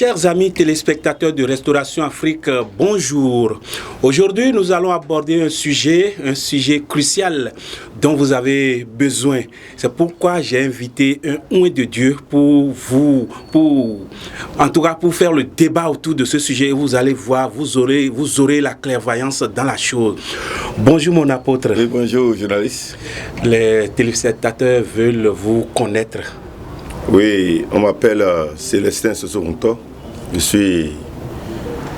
Chers amis téléspectateurs de Restauration Afrique, bonjour. Aujourd'hui, nous allons aborder un sujet crucial dont vous avez besoin. C'est pourquoi j'ai invité un oint de Dieu pour faire le débat autour de ce sujet. Vous allez voir, vous aurez la clairvoyance dans la chose. Bonjour mon apôtre. Oui, bonjour journaliste. Les téléspectateurs veulent vous connaître. Oui, on m'appelle Célestin Sosoronto. Je suis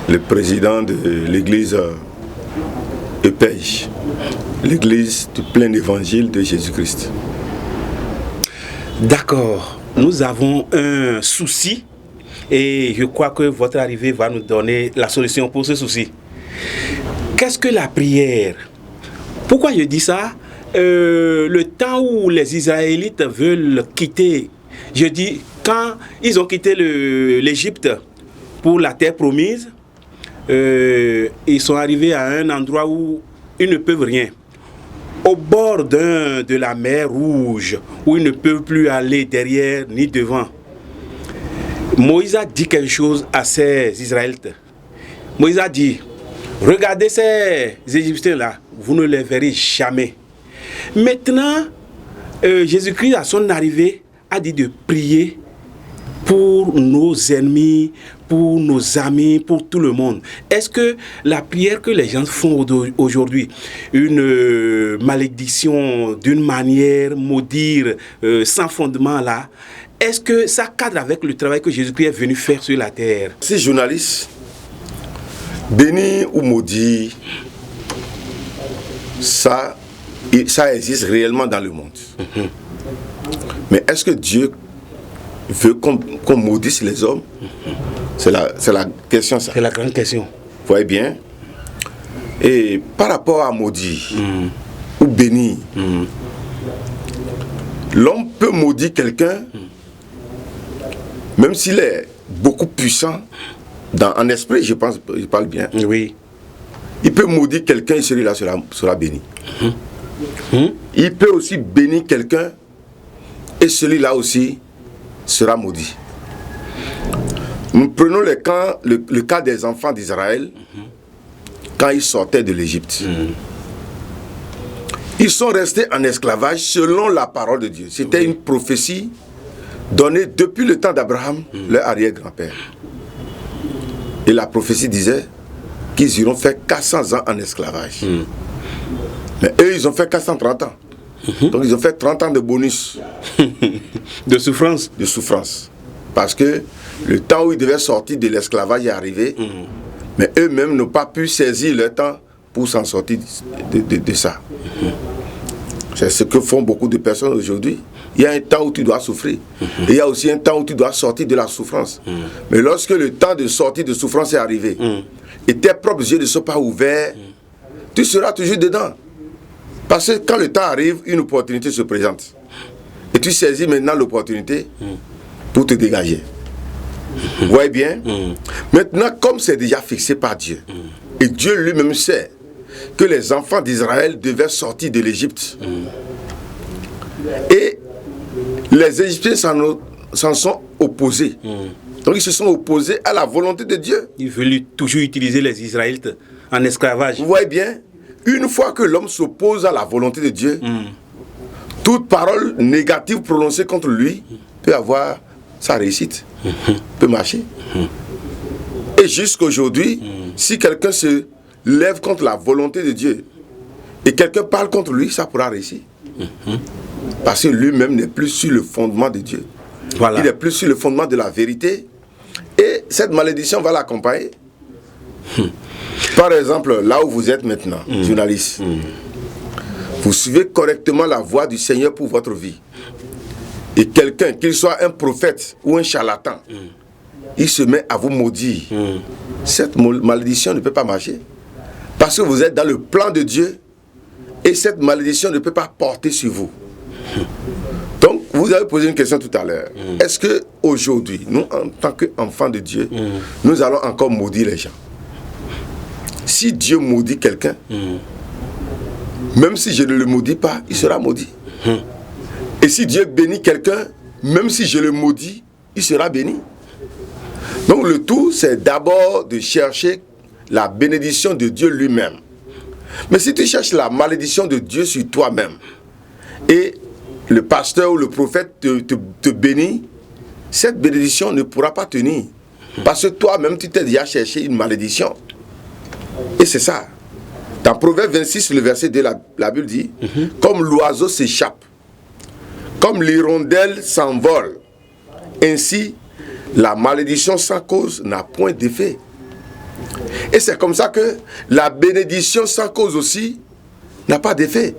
le président de l'église EPEJ, l'église du plein évangile de Jésus-Christ. D'accord, nous avons un souci et je crois que votre arrivée va nous donner la solution pour ce souci. Qu'est-ce que la prière? Pourquoi je dis ça? Le temps où les Israélites veulent quitter, je dis, quand ils ont quitté l'Égypte pour la terre promise, ils sont arrivés à un endroit où ils ne peuvent rien. Au bord de la mer Rouge, où ils ne peuvent plus aller derrière ni devant. Moïse a dit quelque chose à ces Israélites. Moïse a dit, regardez ces Égyptiens-là, vous ne les verrez jamais. Maintenant, Jésus-Christ, à son arrivée, a dit de prier pour nos ennemis, pour nos amis, pour tout le monde. Est-ce que la prière que les gens font aujourd'hui, une malédiction d'une manière, maudire sans fondement là, est-ce que ça cadre avec le travail que Jésus-Christ est venu faire sur la terre? Si journaliste, béni ou maudit, ça existe réellement dans le monde. Mais est-ce que Dieu veut qu'on maudisse les hommes? C'est la question, ça. C'est la grande question. Vous voyez bien? Et par rapport à maudit ou béni, l'homme peut maudire quelqu'un, même s'il est beaucoup puissant, en esprit, je parle bien. Oui. Il peut maudire quelqu'un et celui-là sera béni. Il peut aussi bénir quelqu'un et celui-là aussi sera maudit. Nous prenons le cas des enfants d'Israël quand ils sortaient de l'Égypte. Ils sont restés en esclavage selon la parole de Dieu. C'était une prophétie donnée depuis le temps d'Abraham, leur arrière-grand-père. Et la prophétie disait qu'ils iront faire 400 ans en esclavage. Mais eux, ils ont fait 430 ans. Donc ils ont fait 30 ans de bonus. De souffrance. De souffrance. Parce que le temps où ils devaient sortir de l'esclavage est arrivé, mais eux-mêmes n'ont pas pu saisir le temps pour s'en sortir de ça. C'est ce que font beaucoup de personnes aujourd'hui. Il y a un temps où tu dois souffrir. Et il y a aussi un temps où tu dois sortir de la souffrance. Mais lorsque le temps de sortir de souffrance est arrivé, et tes propres yeux ne sont pas ouverts, tu seras toujours dedans. Parce que quand le temps arrive, une opportunité se présente. Et tu saisis maintenant l'opportunité pour te dégager. Vous voyez bien? Maintenant, comme c'est déjà fixé par Dieu, et Dieu lui-même sait que les enfants d'Israël devaient sortir de l'Égypte, et les Égyptiens s'en sont opposés. Donc ils se sont opposés à la volonté de Dieu. Ils veulent toujours utiliser les Israélites en esclavage. Vous voyez bien? Une fois que l'homme s'oppose à la volonté de Dieu, toute parole négative prononcée contre lui peut avoir sa réussite, peut marcher. Et jusqu'aujourd'hui, si quelqu'un se lève contre la volonté de Dieu et quelqu'un parle contre lui, ça pourra réussir. Parce que lui-même n'est plus sur le fondement de Dieu. Voilà. Il n'est plus sur le fondement de la vérité. Et cette malédiction va l'accompagner. Par exemple, là où vous êtes maintenant, journaliste, vous suivez correctement la voie du Seigneur pour votre vie. Et quelqu'un, qu'il soit un prophète ou un charlatan, il se met à vous maudire. Cette malédiction ne peut pas marcher. Parce que vous êtes dans le plan de Dieu et cette malédiction ne peut pas porter sur vous. Donc, vous avez posé une question tout à l'heure. Est-ce qu'aujourd'hui, nous, en tant qu'enfants de Dieu, nous allons encore maudire les gens? Si Dieu maudit quelqu'un, même si je ne le maudis pas, il sera maudit. Et si Dieu bénit quelqu'un, même si je le maudis, il sera béni. Donc le tout, c'est d'abord de chercher la bénédiction de Dieu lui-même. Mais si tu cherches la malédiction de Dieu sur toi-même, et le pasteur ou le prophète te bénit, cette bénédiction ne pourra pas tenir. Parce que toi-même, tu t'es déjà cherché une malédiction. Et c'est ça. Dans Proverbe 26, le verset 2, la Bible dit, comme l'oiseau s'échappe, comme l'hirondelle s'envole, ainsi la malédiction sans cause n'a point d'effet. Et c'est comme ça que la bénédiction sans cause aussi n'a pas d'effet.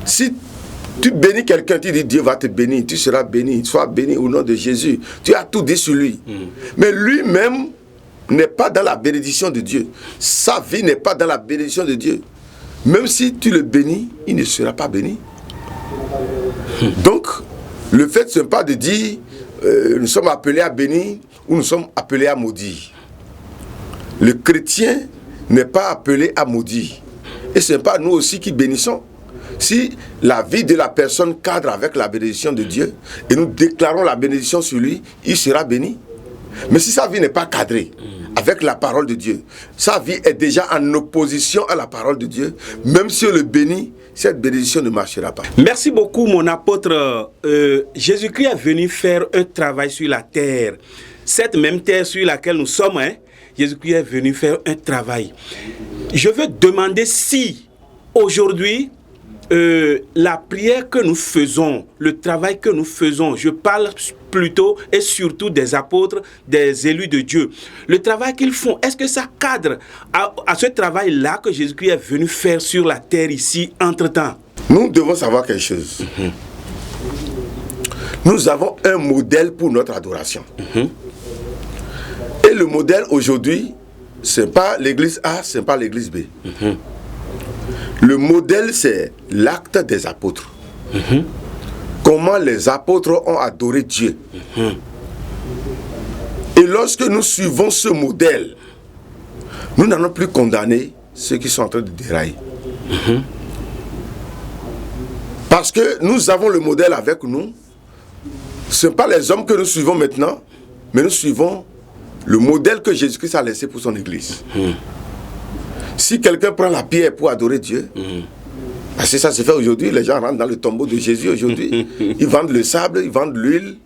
Si tu bénis quelqu'un, tu dis Dieu va te bénir, tu seras béni, sois béni au nom de Jésus. Tu as tout dit sur lui. Mais lui-même n'est pas dans la bénédiction de Dieu. Sa vie n'est pas dans la bénédiction de Dieu. Même si tu le bénis, il ne sera pas béni. Donc, le fait, ce n'est pas de dire nous sommes appelés à bénir ou nous sommes appelés à maudire. Le chrétien n'est pas appelé à maudire. Et ce n'est pas nous aussi qui bénissons. Si la vie de la personne cadre avec la bénédiction de Dieu et nous déclarons la bénédiction sur lui, il sera béni. Mais si sa vie n'est pas cadrée avec la parole de Dieu, sa vie est déjà en opposition à la parole de Dieu, même si on le bénit, cette bénédiction ne marchera pas. Merci beaucoup, mon apôtre. Jésus-Christ est venu faire un travail sur la terre. Cette même terre sur laquelle nous sommes, Jésus-Christ est venu faire un travail. Je veux demander si, aujourd'hui, la prière que nous faisons, le travail que nous faisons, je parle plutôt et surtout des apôtres, des élus de Dieu. Le travail qu'ils font, est-ce que ça cadre à ce travail-là que Jésus-Christ est venu faire sur la terre ici, entre-temps? Nous devons savoir quelque chose. Nous avons un modèle pour notre adoration. Et le modèle aujourd'hui, ce n'est pas l'église A, ce n'est pas l'église B. Le modèle, c'est l'acte des apôtres. Comment les apôtres ont adoré Dieu. Et lorsque nous suivons ce modèle, nous n'allons plus condamner ceux qui sont en train de dérailler. Parce que nous avons le modèle avec nous. Ce n'est pas les hommes que nous suivons maintenant, mais nous suivons le modèle que Jésus-Christ a laissé pour son église. Si quelqu'un prend la pierre pour adorer Dieu, parce que ça se fait aujourd'hui, les gens rentrent dans le tombeau de Jésus aujourd'hui, ils vendent le sable, ils vendent l'huile,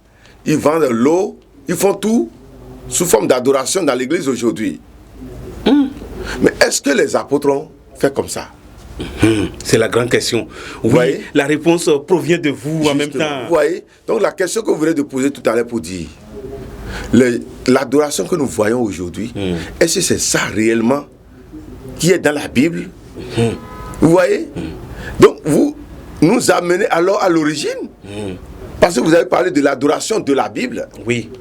ils vendent l'eau, ils font tout sous forme d'adoration dans l'église aujourd'hui. Mais est-ce que les apôtres ont fait comme ça? C'est la grande question. Oui, voyez? La réponse provient de vous. Justement, en même temps. Vous voyez? Donc la question que vous venez de poser tout à l'heure pour dire, l'adoration que nous voyons aujourd'hui, est-ce que c'est ça réellement qui est dans la Bible? Vous voyez? Donc vous nous amenez alors à l'origine. Parce que vous avez parlé de l'adoration de la Bible. Oui.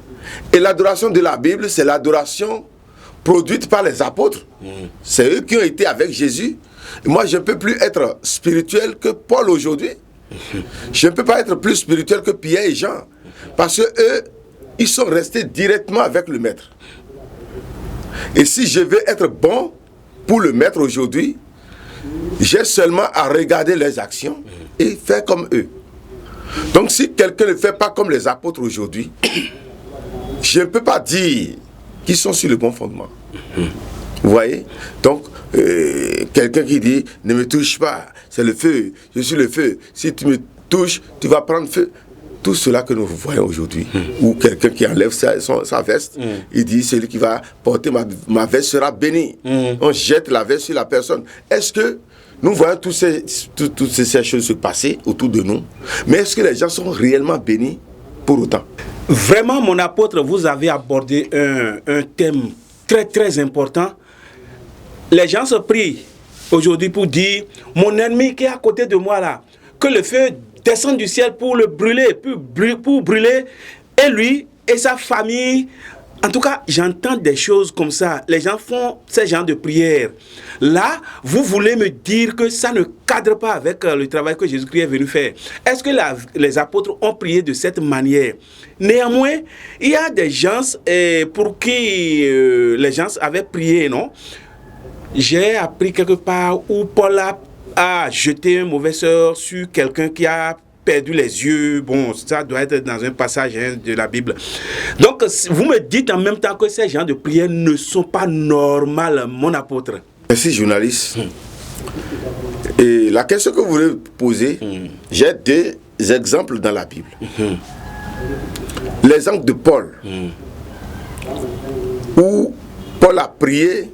Et l'adoration de la Bible, c'est l'adoration produite par les apôtres. C'est eux qui ont été avec Jésus. Et moi, je ne peux plus être spirituel que Paul aujourd'hui. Je ne peux pas être plus spirituel que Pierre et Jean. Parce que eux, ils sont restés directement avec le Maître. Et si je veux être bon pour le Maître aujourd'hui, j'ai seulement à regarder leurs actions et faire comme eux. Donc si quelqu'un ne fait pas comme les apôtres aujourd'hui, je ne peux pas dire qu'ils sont sur le bon fondement. Vous voyez? Donc, quelqu'un qui dit, ne me touche pas, c'est le feu, je suis le feu. Si tu me touches, tu vas prendre feu. Tout cela que nous voyons aujourd'hui, ou quelqu'un qui enlève sa veste, il dit, celui qui va porter ma veste sera béni. On jette la veste sur la personne. Est-ce que nous voyons toutes ces choses se passer autour de nous, mais est-ce que les gens sont réellement bénis pour autant? Vraiment, mon apôtre, vous avez abordé un thème très très important. Les gens se prient aujourd'hui pour dire, mon ennemi qui est à côté de moi là, que le feu descend du ciel pour le brûler, pour brûler, et lui et sa famille. En tout cas, j'entends des choses comme ça. Les gens font ce genre de prières. Là, vous voulez me dire que ça ne cadre pas avec le travail que Jésus-Christ est venu faire. Est-ce que les apôtres ont prié de cette manière? Néanmoins, il y a des gens pour qui les gens avaient prié, non? J'ai appris quelque part où Paul a jeté un mauvais sort sur quelqu'un qui a perdu les yeux. Bon, ça doit être dans un passage de la Bible. Donc, vous me dites en même temps que ces genres de prières ne sont pas normales, mon apôtre. Merci, journaliste. Et la question que vous voulez poser, j'ai deux exemples dans la Bible. L'exemple de Paul, où Paul a prié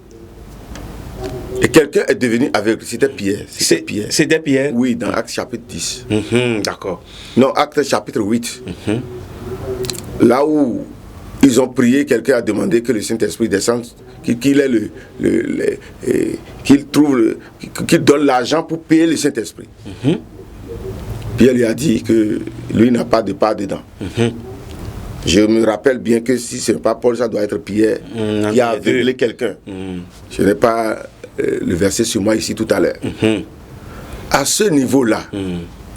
et quelqu'un est devenu aveugle. C'était Pierre. C'était Pierre? Oui, dans Actes chapitre 10. D'accord. Non, Actes chapitre 8. Là où ils ont prié, quelqu'un a demandé que le Saint-Esprit descende, qu'il donne l'argent pour payer le Saint-Esprit. Pierre lui a dit que lui n'a pas de part dedans. Je me rappelle bien que si ce n'est pas Paul, ça doit être Pierre qui a aveuglé quelqu'un. Je n'ai pas le verset sur moi ici tout à l'heure. À ce niveau-là,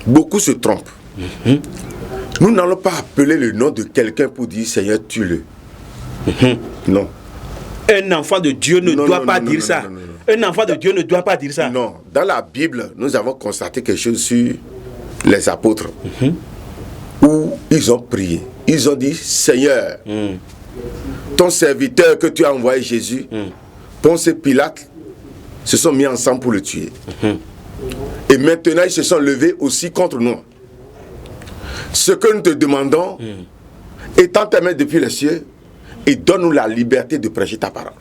beaucoup se trompent. Nous n'allons pas appeler le nom de quelqu'un pour dire Seigneur, tue-le. Non. Un enfant de Dieu ne doit pas dire ça. Un enfant de Dieu ne doit pas dire ça. Non. Dans la Bible, nous avons constaté quelque chose sur les apôtres où ils ont prié. Ils ont dit Seigneur, ton serviteur que tu as envoyé Jésus, Ponce et Pilate se sont mis ensemble pour le tuer. Et maintenant, ils se sont levés aussi contre nous. Ce que nous te demandons, étends tes mains depuis les cieux et donne-nous la liberté de prêcher ta parole.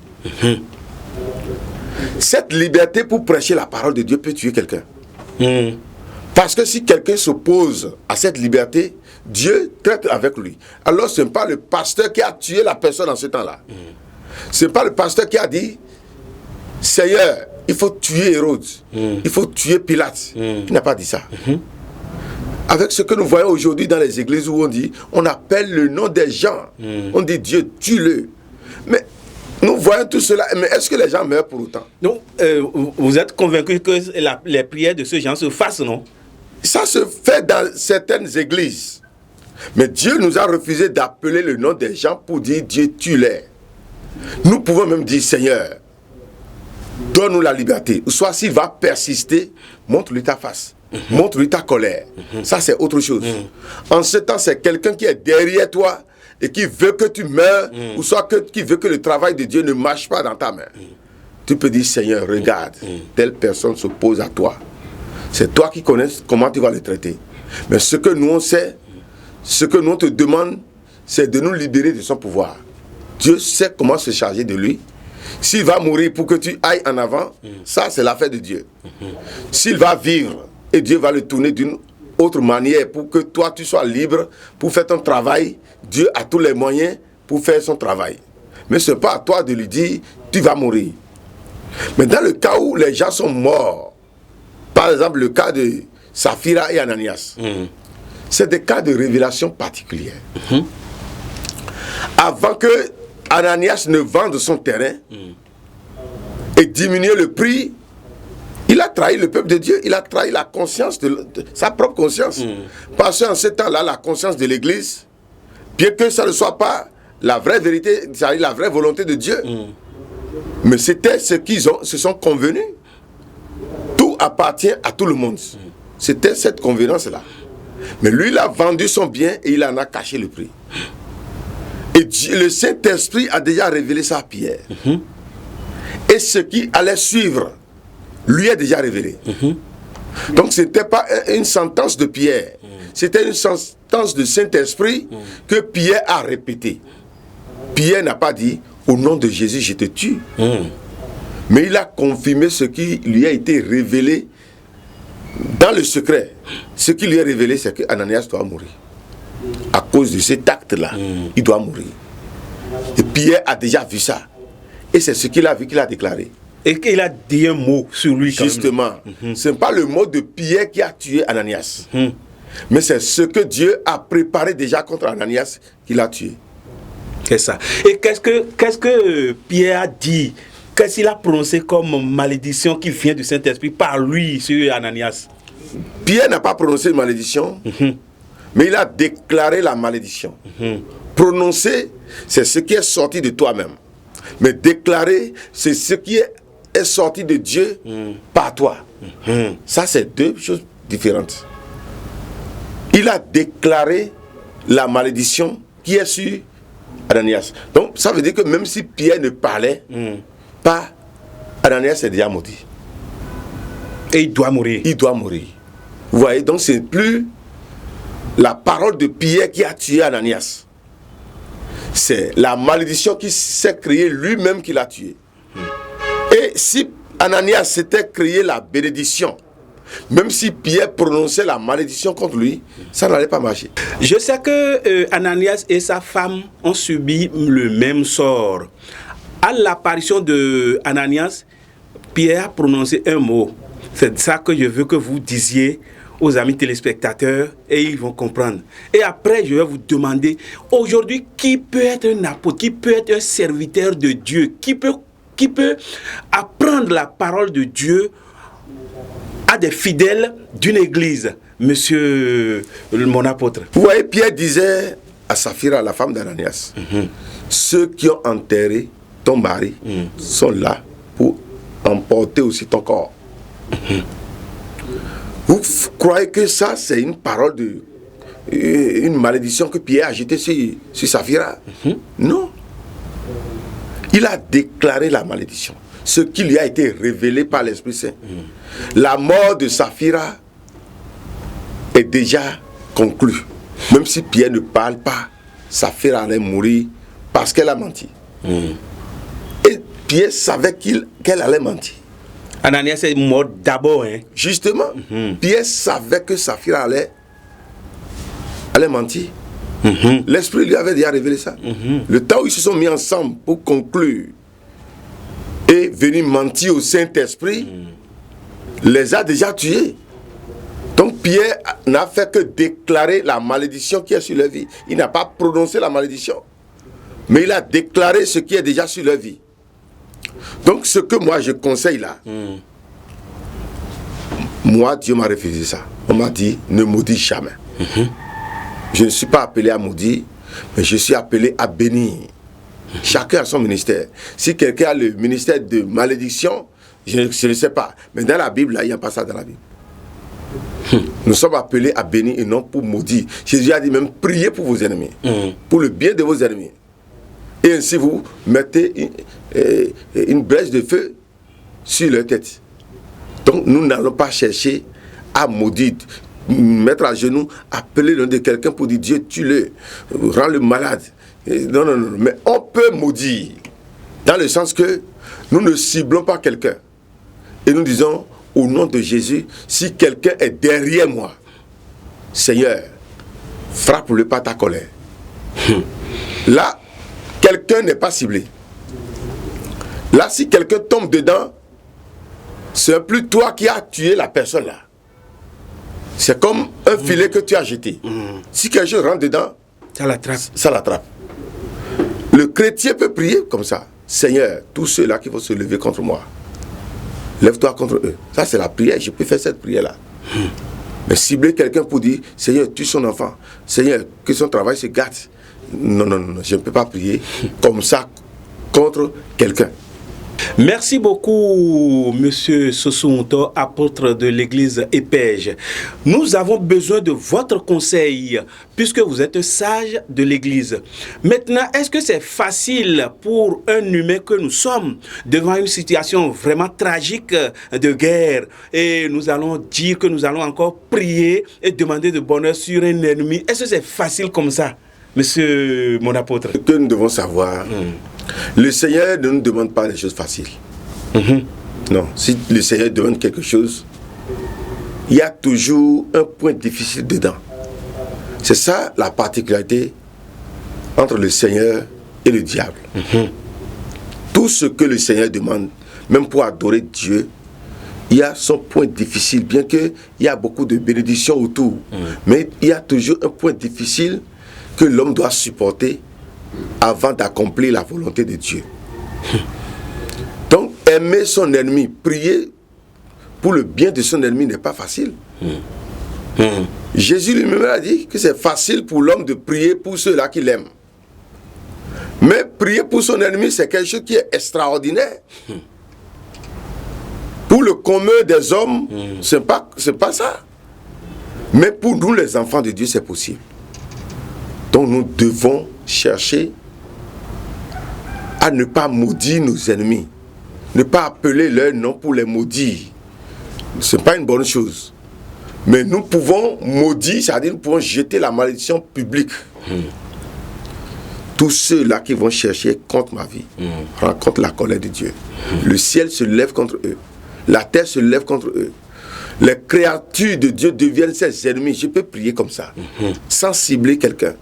Cette liberté pour prêcher la parole de Dieu peut tuer quelqu'un. Parce que si quelqu'un s'oppose à cette liberté, Dieu traite avec lui. Alors ce n'est pas le pasteur qui a tué la personne en ce temps-là. Ce n'est pas le pasteur qui a dit Seigneur, il faut tuer Hérode, il faut tuer Pilate. Il n'a pas dit ça. Avec ce que nous voyons aujourd'hui dans les églises où on appelle le nom des gens, on dit Dieu, tue-le. Mais nous voyons tout cela, mais est-ce que les gens meurent pour autant? Donc, vous êtes convaincu que les prières de ce genre se fassent, non? Ça se fait dans certaines églises. Mais Dieu nous a refusé d'appeler le nom des gens pour dire Dieu, tue-les. Nous pouvons même dire Seigneur, donne-nous la liberté. Ou soit s'il va persister, montre-lui ta face. Montre-lui ta colère. Ça, c'est autre chose. En ce temps, c'est quelqu'un qui est derrière toi et qui veut que tu meurs, ou soit qui veut que le travail de Dieu ne marche pas dans ta main. Tu peux dire, Seigneur, regarde, telle personne s'oppose à toi. C'est toi qui connais comment tu vas le traiter. Mais ce que nous on sait, ce que nous on te demande, c'est de nous libérer de son pouvoir. Dieu sait comment se charger de lui. S'il va mourir pour que tu ailles en avant, ça c'est l'affaire de Dieu. S'il va vivre, et Dieu va le tourner d'une autre manière pour que toi tu sois libre pour faire ton travail. Dieu a tous les moyens pour faire son travail. Mais ce n'est pas à toi de lui dire tu vas mourir. Mais dans le cas où les gens sont morts, par exemple le cas de Saphira et Ananias, c'est des cas de révélation particulière. Avant que Ananias ne vende son terrain et diminue le prix, il a trahi le peuple de Dieu, il a trahi la conscience de sa propre conscience. Parce qu'en ce temps-là, la conscience de l'Église, bien que ça ne soit pas la vraie vérité, c'est-à-dire la vraie volonté de Dieu, mais c'était ce qu'ils se sont convenus. Tout appartient à tout le monde. C'était cette convenance-là. Mais lui, il a vendu son bien et il en a caché le prix. Et Dieu, le Saint-Esprit a déjà révélé ça à Pierre. Et ce qui allait suivre lui est déjà révélé. Donc ce n'était pas une sentence de Pierre, c'était une sentence de Saint-Esprit que Pierre a répétée. Pierre n'a pas dit au nom de Jésus je te tue, mais il a confirmé ce qui lui a été révélé dans le secret. Ce qui lui est révélé, c'est que Ananias doit mourir. À cause de cet acte-là, il doit mourir. Et Pierre a déjà vu ça. Et c'est ce qu'il a vu, qu'il a déclaré. Et qu'il a dit un mot sur lui. Justement, ce n'est pas le mot de Pierre qui a tué Ananias. Mais c'est ce que Dieu a préparé déjà contre Ananias qu'il a tué. C'est ça. Et qu'est-ce que Pierre a dit? Qu'est-ce qu'il a prononcé comme malédiction qui vient du Saint-Esprit par lui sur Ananias? Pierre n'a pas prononcé une malédiction, mais il a déclaré la malédiction. Prononcer, c'est ce qui est sorti de toi-même. Mais déclarer, c'est ce qui est sorti de Dieu par toi. Ça, c'est deux choses différentes. il a déclaré la malédiction qui est sur Ananias. Donc ça veut dire que même si Pierre ne parlait pas, Ananias est déjà maudit. Et il doit mourir. Il doit mourir. Vous voyez, donc c'est plus la parole de Pierre qui a tué Ananias. C'est la malédiction qui s'est créée lui-même qui l'a tué. Et si Ananias s'était créé la bénédiction, même si Pierre prononçait la malédiction contre lui, ça n'allait pas marcher. Je sais que Ananias et sa femme ont subi le même sort. À l'apparition de Ananias, Pierre a prononcé un mot. C'est ça que je veux que vous disiez aux amis téléspectateurs et ils vont comprendre. Et après, je vais vous demander, aujourd'hui, qui peut être un apôtre, qui peut être un serviteur de Dieu, qui peut apprendre la parole de Dieu à des fidèles d'une église, monsieur mon apôtre. Vous voyez, Pierre disait à Saphira, la femme d'Ananias, ceux qui ont enterré ton mari sont là pour emporter aussi ton corps. Vous croyez que ça, c'est une parole une malédiction que Pierre a jetée sur Saphira? Non. Il a déclaré la malédiction, ce qui lui a été révélé par l'Esprit Saint. La mort de Saphira est déjà conclue. Même si Pierre ne parle pas, Saphira allait mourir parce qu'elle a menti. Et Pierre savait qu'elle allait mentir. Ananias est mort d'abord. Justement, Pierre savait que Saphira allait mentir. L'Esprit lui avait déjà révélé ça. Le temps où ils se sont mis ensemble pour conclure et venir mentir au Saint-Esprit, les a déjà tués. Donc Pierre n'a fait que déclarer la malédiction qui est sur leur vie. Il n'a pas prononcé la malédiction, mais il a déclaré ce qui est déjà sur leur vie. Donc ce que moi je conseille là, moi Dieu m'a refusé ça. On m'a dit ne maudis jamais. Je ne suis pas appelé à maudire, mais je suis appelé à bénir. Chacun a son ministère. Si quelqu'un a le ministère de malédiction, je ne sais pas. Mais dans la Bible, là, il n'y a pas ça dans la Bible. Nous sommes appelés à bénir et non pour maudire. Jésus a dit même priez pour vos ennemis, pour le bien de vos ennemis. Et ainsi vous mettez une brèche de feu sur leur tête. Donc nous n'allons pas chercher à maudire, mettre à genoux, appeler le nom de quelqu'un pour dire Dieu tue-le, rends-le malade. Non, non, non. Mais on peut maudire dans le sens que nous ne ciblons pas quelqu'un. Et nous disons au nom de Jésus, si quelqu'un est derrière moi, Seigneur, frappe-le par ta colère. Là, quelqu'un n'est pas ciblé. Là, si quelqu'un tombe dedans, c'est plus toi qui as tué la personne là. C'est comme un filet que tu as jeté. Si quelqu'un rentre dedans, ça l'attrape. Ça l'attrape. Le chrétien peut prier comme ça. Seigneur, tous ceux-là qui vont se lever contre moi, lève-toi contre eux. Ça, c'est la prière. Je peux faire cette prière-là. Mais cibler quelqu'un pour dire, Seigneur, tue son enfant. Seigneur, que son travail se gâte. Non, non, non, je ne peux pas prier comme ça contre quelqu'un. Merci beaucoup, Monsieur Sosounto, apôtre de l'église Épège. Nous avons besoin de votre conseil, puisque vous êtes sage de l'église. Maintenant, est-ce que c'est facile pour un humain que nous sommes, devant une situation vraiment tragique de guerre, et nous allons dire que nous allons encore prier et demander de bonheur sur un ennemi? Est-ce que c'est facile comme ça, Monsieur mon apôtre? Ce que nous devons savoir, le Seigneur ne nous demande pas des choses faciles. Non, si le Seigneur demande quelque chose, il y a toujours un point difficile dedans. C'est ça la particularité entre le Seigneur et le diable. Tout ce que le Seigneur demande, même pour adorer Dieu, il y a son point difficile, bien qu'il y a beaucoup de bénédictions autour. Mais il y a toujours un point difficile que l'homme doit supporter avant d'accomplir la volonté de Dieu. Donc, aimer son ennemi, prier pour le bien de son ennemi n'est pas facile. Jésus lui-même a dit que c'est facile pour l'homme de prier pour ceux-là qui l'aiment. Mais prier pour son ennemi, c'est quelque chose qui est extraordinaire. Pour le commun des hommes, c'est pas ça. Mais pour nous, les enfants de Dieu, c'est possible. Donc nous devons chercher à ne pas maudire nos ennemis. Ne pas appeler leur nom pour les maudire. Ce n'est pas une bonne chose. Mais nous pouvons maudire, c'est-à-dire nous pouvons jeter la malédiction publique. Tous ceux-là qui vont chercher contre ma vie rencontrent la colère de Dieu. Le ciel se lève contre eux. La terre se lève contre eux. Les créatures de Dieu deviennent ses ennemis. Je peux prier comme ça, sans cibler quelqu'un.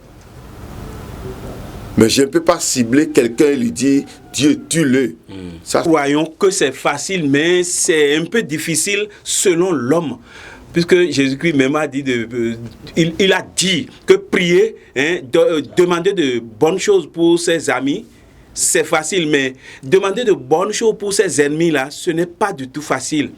Mais je ne peux pas cibler quelqu'un et lui dire Dieu, tue-le. Ça... Croyons que c'est facile, mais c'est un peu difficile selon l'homme. Puisque Jésus-Christ même a dit, il a dit que prier, demander de bonnes choses pour ses amis, c'est facile, mais demander de bonnes choses pour ses ennemis, là, ce n'est pas du tout facile.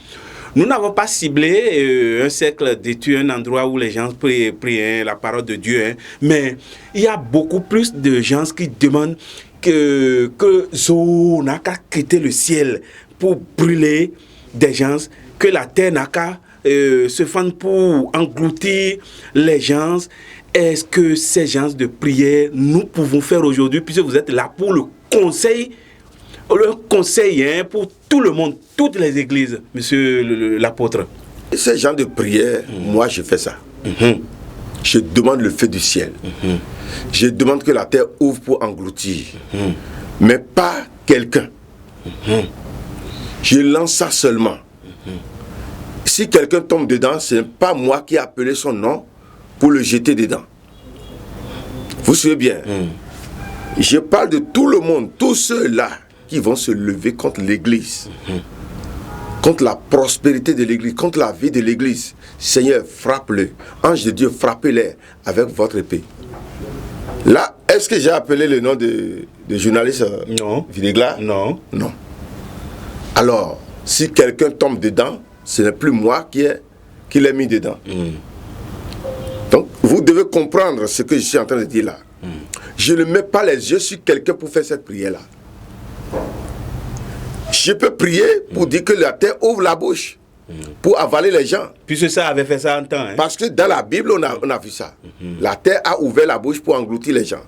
Nous n'avons pas ciblé un cercle d'études, un endroit où les gens prient la parole de Dieu, mais il y a beaucoup plus de gens qui demandent que Zo n'a qu'à quitter le ciel pour brûler des gens, que la terre n'a qu'à se fendre pour engloutir les gens. Est-ce que ces gens de prière, nous pouvons faire aujourd'hui, puisque vous êtes là pour le conseil pour tout le monde, toutes les églises, monsieur l'apôtre? Ces gens de prière, moi je fais ça. Je demande le feu du ciel. Je demande que la terre ouvre pour engloutir. Mais pas quelqu'un. Je lance ça seulement. Si quelqu'un tombe dedans, ce n'est pas moi qui ai appelé son nom pour le jeter dedans. Vous suivez bien. Je parle de tout le monde, tous ceux-là qui vont se lever contre l'église, contre la prospérité de l'église, contre la vie de l'église. Seigneur, frappe-le. Ange de Dieu, frappez-les avec votre épée. Là, est-ce que j'ai appelé le nom de journaliste Vinegla? Non. Non. Alors, si quelqu'un tombe dedans, ce n'est plus moi qui l'ai mis dedans. Donc, vous devez comprendre ce que je suis en train de dire là. Je ne mets pas les yeux sur quelqu'un pour faire cette prière-là. Je peux prier pour dire que la terre ouvre la bouche pour avaler les gens. Puisque ça avait fait ça en temps. Parce que dans la Bible, on a vu ça. La terre a ouvert la bouche pour engloutir les gens.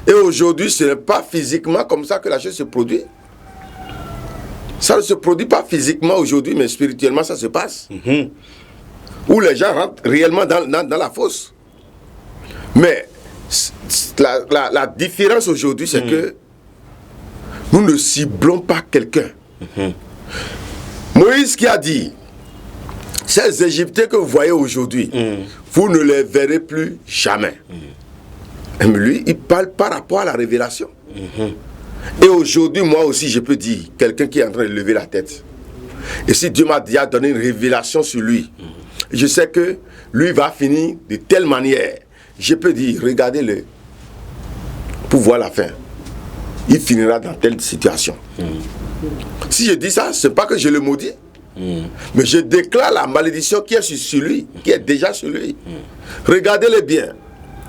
Et aujourd'hui, ce n'est pas physiquement comme ça que la chose se produit. Ça ne se produit pas physiquement aujourd'hui, mais spirituellement, ça se passe. Où les gens rentrent réellement dans la fosse. Mais la différence aujourd'hui, c'est que nous ne ciblons pas quelqu'un. Moïse qui a dit, ces Égyptiens que vous voyez aujourd'hui, vous ne les verrez plus jamais. Mais lui, il parle par rapport à la révélation. Et aujourd'hui, moi aussi, je peux dire, quelqu'un qui est en train de lever la tête. Et si Dieu m'a déjà donné une révélation sur lui, je sais que lui va finir de telle manière. Je peux dire, regardez-le, pour voir la fin. Il finira dans telle situation. Si je dis ça, ce n'est pas que je le maudis, mais je déclare la malédiction qui est sur lui, qui est déjà sur lui. Regardez-le bien.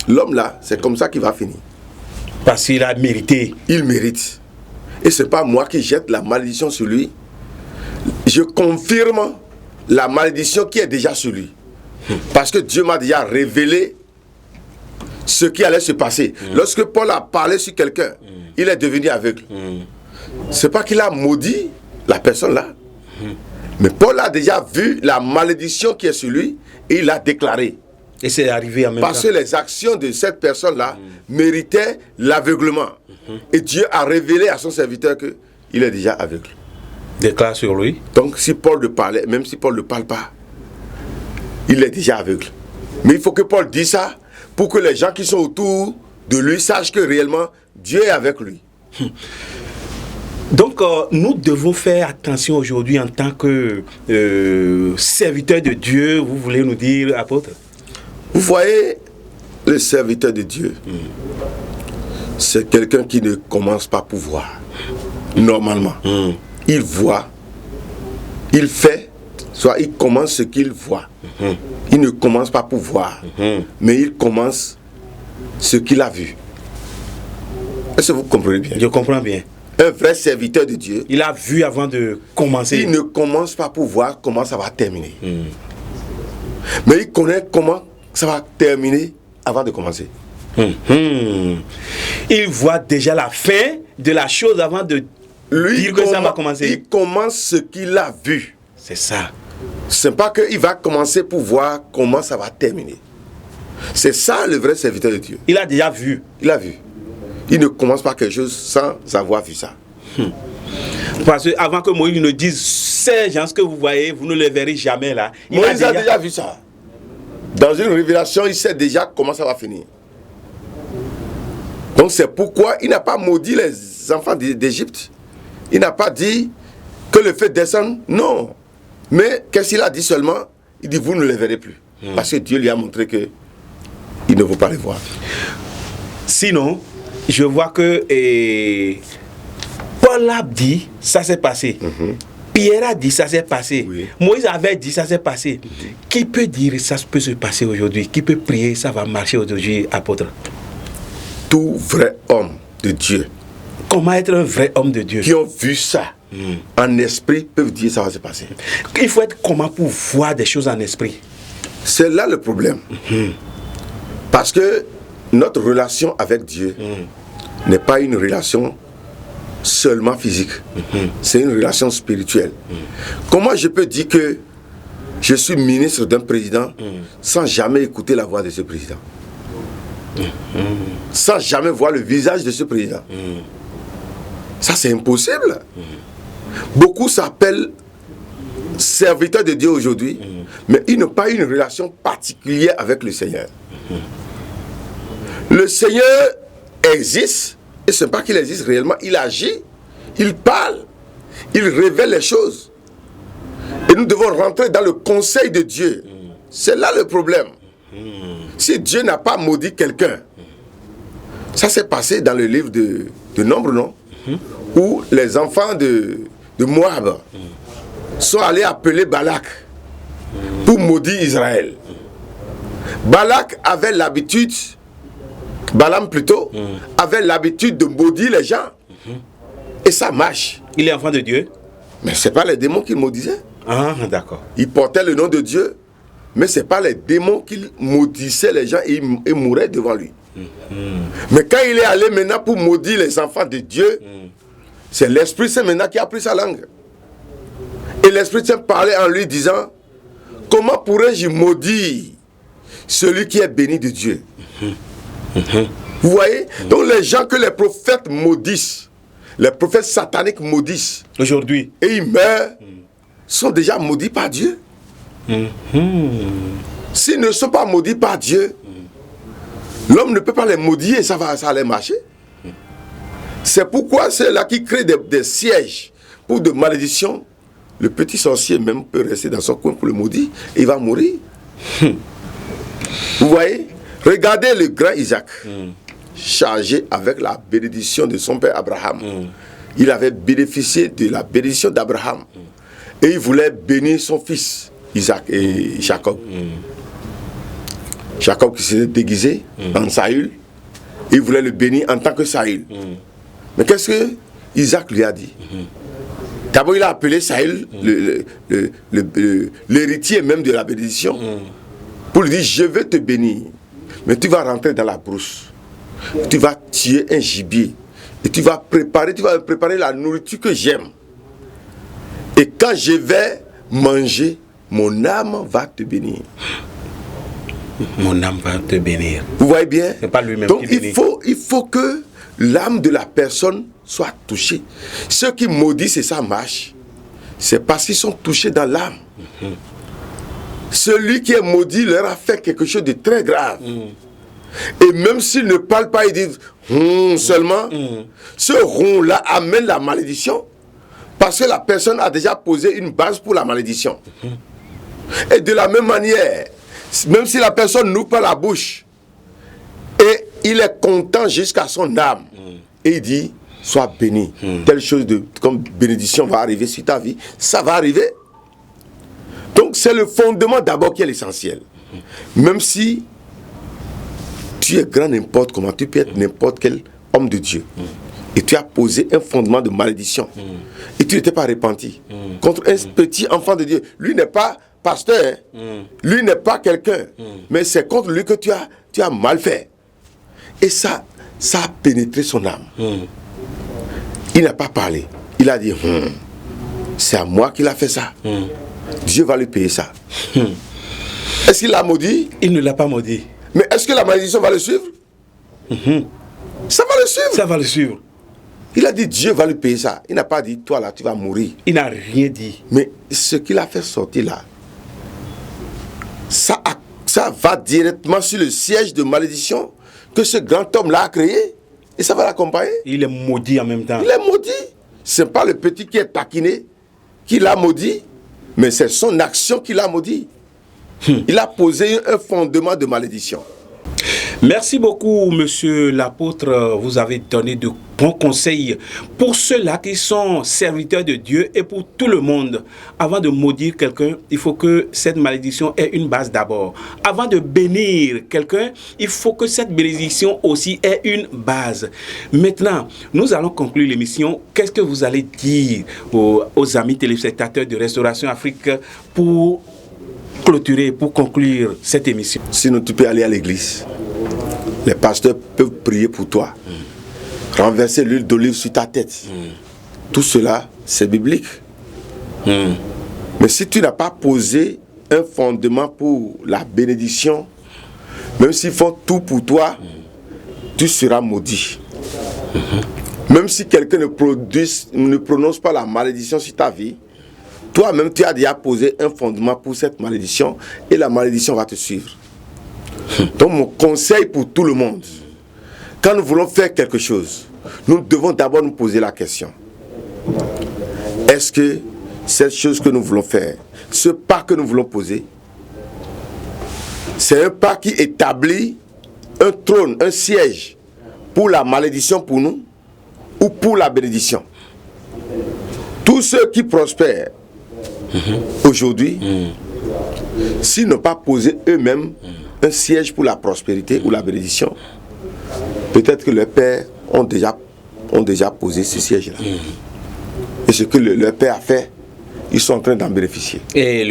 L'homme là, c'est comme ça qu'il va finir. Parce qu'il a mérité. Il mérite. Et ce n'est pas moi qui jette la malédiction sur lui. Je confirme la malédiction qui est déjà sur lui. Parce que Dieu m'a déjà révélé ce qui allait se passer. Lorsque Paul a parlé sur quelqu'un, il est devenu aveugle. Ce n'est pas qu'il a maudit la personne là. Mais Paul a déjà vu la malédiction qui est sur lui et il a déclaré. Et c'est arrivé en même temps. Parce que les actions de cette personne-là méritaient l'aveuglement. Et Dieu a révélé à son serviteur qu'il est déjà aveugle. Déclare sur lui. Donc si Paul le parlait, même si Paul ne parle pas, il est déjà aveugle. Mais il faut que Paul dise ça pour que les gens qui sont autour de lui sachent que réellement Dieu est avec lui. Donc nous devons faire attention aujourd'hui en tant que serviteur de Dieu. Vous voulez nous dire, apôtre? Vous voyez, le serviteur de Dieu, c'est quelqu'un qui ne commence pas pour voir. Normalement. Il voit, il fait, soit il commence ce qu'il voit. Il ne commence pas pour voir, mais il commence ce qu'il a vu. Est-ce que vous comprenez bien? Je comprends bien. Un vrai serviteur de Dieu, il a vu avant de commencer. Il ne commence pas pour voir comment ça va terminer. Mais il connaît comment ça va terminer avant de commencer. Il voit déjà la fin de la chose avant de dire que ça va commencer. Il commence ce qu'il a vu. C'est ça. C'est pas qu'il va commencer pour voir comment ça va terminer. C'est ça le vrai serviteur de Dieu. Il a déjà vu. Il a vu. Il ne commence pas quelque chose sans avoir vu ça. Parce que avant que Moïse ne dise ces gens que vous voyez, vous ne les verrez jamais là. Moïse a déjà vu ça. Dans une révélation, il sait déjà comment ça va finir. Donc c'est pourquoi il n'a pas maudit les enfants d'Égypte. Il n'a pas dit que le feu descende. Non. Mais qu'est-ce qu'il a dit seulement? Il dit vous ne les verrez plus. Parce que Dieu lui a montré que il ne veut pas les voir. Sinon, je vois que Paul a dit ça s'est passé. Pierre a dit ça s'est passé. Oui. Moïse avait dit ça s'est passé. Qui peut dire ça peut se passer aujourd'hui? Qui peut prier ça va marcher aujourd'hui, apôtre? Tout vrai homme de Dieu. Comment être un vrai homme de Dieu? Qui ont vu ça en esprit peuvent dire ça va se passer. Il faut être comment pour voir des choses en esprit? C'est là le problème. Parce que notre relation avec Dieu n'est pas une relation seulement physique. C'est une relation spirituelle. Comment je peux dire que je suis ministre d'un président sans jamais écouter la voix de ce président? Sans jamais voir le visage de ce président? Ça, c'est impossible. Beaucoup s'appellent serviteurs de Dieu aujourd'hui, mais ils n'ont pas une relation particulière avec le Seigneur. Le Seigneur existe, et ce n'est pas qu'il existe réellement, il agit, il parle, il révèle les choses. Et nous devons rentrer dans le conseil de Dieu. C'est là le problème. Si Dieu n'a pas maudit quelqu'un, ça s'est passé dans le livre de Nombre, non? Où les enfants de Moab sont allés appeler Balak pour maudire Israël. Balak avait l'habitude, Balaam plutôt, avait l'habitude de maudire les gens. Et ça marche. Il est enfant de Dieu? Mais ce n'est pas les démons qu'il maudissait. Ah, d'accord. Il portait le nom de Dieu, mais ce n'est pas les démons qui maudissaient les gens et ils mouraient devant lui. Mais quand il est allé maintenant pour maudire les enfants de Dieu, c'est l'Esprit Saint maintenant qui a pris sa langue. Et l'Esprit Saint parlait en lui disant, comment pourrais-je maudire celui qui est béni de Dieu? Vous voyez? Donc les gens que les prophètes maudissent, les prophètes sataniques maudissent, aujourd'hui, et ils meurent, sont déjà maudits par Dieu. S'ils ne sont pas maudits par Dieu, l'homme ne peut pas les maudire et ça allait marcher. C'est pourquoi c'est là qui crée des sièges pour de malédictions. Le petit sorcier même peut rester dans son coin pour le maudire et il va mourir. Vous voyez? Regardez le grand Isaac, chargé avec la bénédiction de son père Abraham. Il avait bénéficié de la bénédiction d'Abraham. Et il voulait bénir son fils, Isaac et Jacob. Jacob qui s'était déguisé en Saül, il voulait le bénir en tant que Saül. Mais qu'est-ce que Isaac lui a dit? D'abord, il a appelé Saül l'héritier même de la bénédiction pour lui dire, je vais te bénir, mais tu vas rentrer dans la brousse, tu vas tuer un gibier et tu vas préparer la nourriture que j'aime. Et quand je vais manger, mon âme va te bénir. Mon âme va te bénir. Vous voyez bien? C'est pas lui-même Donc qui bénit. il faut que l'âme de la personne soit touchée. Ceux qui maudissent et ça marche, c'est parce qu'ils sont touchés dans l'âme. Celui qui est maudit leur a fait quelque chose de très grave. Et même s'ils ne parlent pas, ils disent seulement, ce rond-là amène la malédiction. Parce que la personne a déjà posé une base pour la malédiction. Et de la même manière, même si la personne n'ouvre pas la bouche, et il est content jusqu'à son âme, et il dit, sois béni. Telle chose comme bénédiction va arriver sur ta vie, ça va arriver. Donc c'est le fondement d'abord qui est l'essentiel. Même si tu es grand n'importe comment, tu peux être n'importe quel homme de Dieu. Et tu as posé un fondement de malédiction. Et tu n'étais pas repenti. Contre un petit enfant de Dieu. Lui n'est pas pasteur, lui n'est pas quelqu'un, mais c'est contre lui que tu as mal fait. Et ça a pénétré son âme. Il n'a pas parlé. Il a dit, c'est à moi qu'il a fait ça. Dieu va lui payer ça. Est-ce qu'il l'a maudit? Il ne l'a pas maudit. Mais est-ce que la malédiction va le suivre? Ça va le suivre. Ça va le suivre. Il a dit, Dieu va lui payer ça. Il n'a pas dit, toi là, tu vas mourir. Il n'a rien dit. Mais ce qu'il a fait sortir là, ça va directement sur le siège de malédiction que ce grand homme-là a créé. Et ça va l'accompagner. Il est maudit en même temps. Il est maudit. Ce n'est pas le petit qui est taquiné qui l'a maudit, mais c'est son action qui l'a maudit. Il a posé un fondement de malédiction. Merci beaucoup, monsieur l'apôtre. Vous avez donné de bons conseils pour ceux-là qui sont serviteurs de Dieu et pour tout le monde. Avant de maudire quelqu'un, il faut que cette malédiction ait une base d'abord. Avant de bénir quelqu'un, il faut que cette bénédiction aussi ait une base. Maintenant, nous allons conclure l'émission. Qu'est-ce que vous allez dire aux amis téléspectateurs de Restauration Afrique pour clôturer, pour conclure cette émission? Sinon, tu peux aller à l'église. Les pasteurs peuvent prier pour toi. Renverser l'huile d'olive sur ta tête. Tout cela, c'est biblique. Mais si tu n'as pas posé un fondement pour la bénédiction, même s'ils font tout pour toi, tu seras maudit. Même si quelqu'un ne prononce pas la malédiction sur ta vie, toi-même, tu as déjà posé un fondement pour cette malédiction et la malédiction va te suivre. Donc, mon conseil pour tout le monde, quand nous voulons faire quelque chose, nous devons d'abord nous poser la question. Est-ce que cette chose que nous voulons faire, ce pas que nous voulons poser, c'est un pas qui établit un trône, un siège pour la malédiction pour nous ou pour la bénédiction? Tous ceux qui prospèrent aujourd'hui, s'ils n'ont pas posé eux-mêmes un siège pour la prospérité ou la bénédiction, peut-être que leurs pères ont déjà posé ce siège-là. Et ce que leur père a fait, ils sont en train d'en bénéficier. Et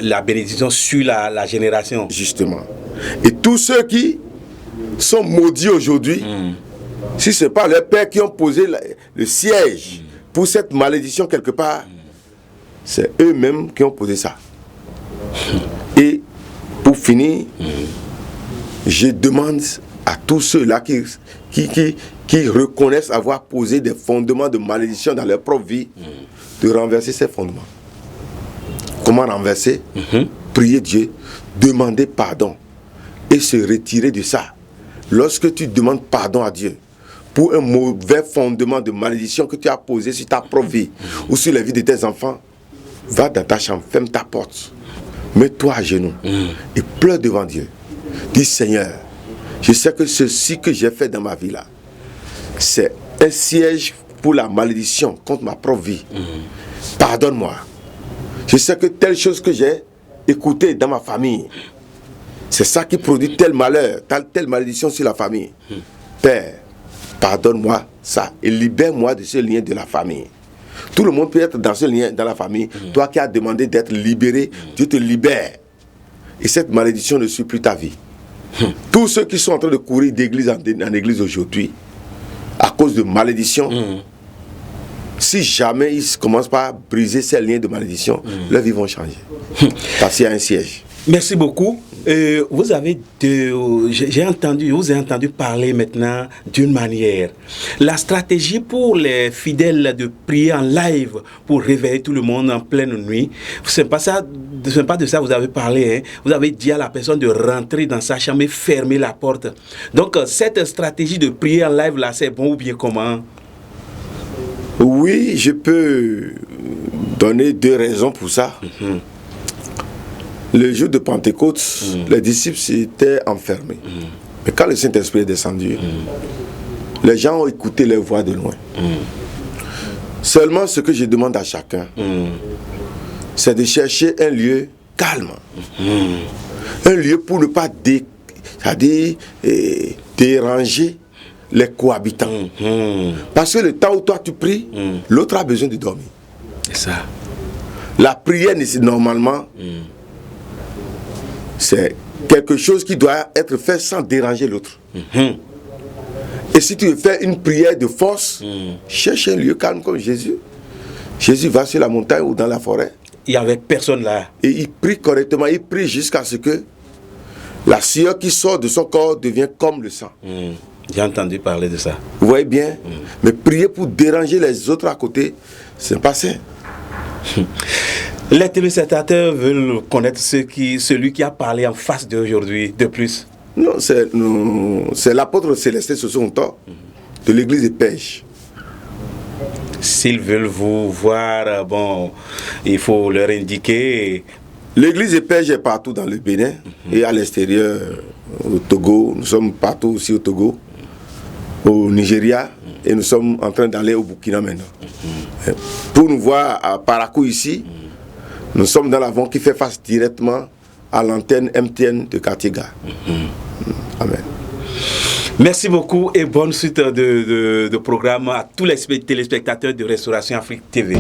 la bénédiction suit la génération. Justement. Et tous ceux qui sont maudits aujourd'hui, si ce n'est pas leurs pères qui ont posé le siège pour cette malédiction quelque part, c'est eux-mêmes qui ont posé ça. Et pour finir, je demande à tous ceux-là qui reconnaissent avoir posé des fondements de malédiction dans leur propre vie, de renverser ces fondements. Comment renverser? Prier Dieu, demander pardon et se retirer de ça. Lorsque tu demandes pardon à Dieu pour un mauvais fondement de malédiction que tu as posé sur ta propre vie ou sur la vie de tes enfants, va dans ta chambre, ferme ta porte, mets-toi à genoux et pleure devant Dieu. Dis, Seigneur, je sais que ceci que j'ai fait dans ma vie là, c'est un siège pour la malédiction contre ma propre vie. Pardonne-moi. Je sais que telle chose que j'ai écoutée dans ma famille, c'est ça qui produit tel malheur, telle malédiction sur la famille. Père, pardonne-moi ça et libère-moi de ce lien de la famille. Tout le monde peut être dans ce lien, dans la famille. Toi qui as demandé d'être libéré, Dieu te libère. Et cette malédiction ne suit plus ta vie. Tous ceux qui sont en train de courir d'église en église aujourd'hui, à cause de malédiction, si jamais ils ne commencent pas à briser ces liens de malédiction, leurs vies vont changer. Parce qu'il y a un siège. Merci beaucoup. J'ai entendu parler maintenant d'une manière. La stratégie pour les fidèles de prier en live pour réveiller tout le monde en pleine nuit, ce n'est pas de ça que vous avez parlé. Hein. Vous avez dit à la personne de rentrer dans sa chambre et fermer la porte. Donc, cette stratégie de prier en live, là, c'est bon ou bien comment? Oui, je peux donner 2 raisons pour ça. Le jour de Pentecôte, les disciples s'étaient enfermés. Mais quand le Saint-Esprit est descendu, les gens ont écouté les voix de loin. Seulement ce que je demande à chacun, c'est de chercher un lieu calme. Un lieu pour ne pas déranger les cohabitants. Parce que le temps où toi tu pries, l'autre a besoin de dormir. C'est ça. La prière, normalement, C'est quelque chose qui doit être fait sans déranger l'autre. Et si tu veux faire une prière de force, cherche un lieu calme comme Jésus. Jésus va sur la montagne ou dans la forêt. Il n'y avait personne là. Et il prie correctement, il prie jusqu'à ce que la sueur qui sort de son corps devient comme le sang. J'ai entendu parler de ça. Vous voyez bien? Mais prier pour déranger les autres à côté, c'est pas sain. Les téléspectateurs veulent connaître celui qui a parlé en face d'aujourd'hui de plus. Non, c'est l'apôtre Célestin Sosonto de l'église de Pêche. S'ils veulent vous voir, bon, il faut leur indiquer. L'église de Pêche est partout dans le Bénin et à l'extérieur, au Togo. Nous sommes partout aussi au Togo, au Nigeria, et nous sommes en train d'aller au Burkina maintenant. Pour nous voir à Parakou ici, nous sommes dans l'avant qui fait face directement à l'antenne MTN de Quartier-Gare. Amen. Merci beaucoup et bonne suite de programme à tous les téléspectateurs de Restauration Afrique TV.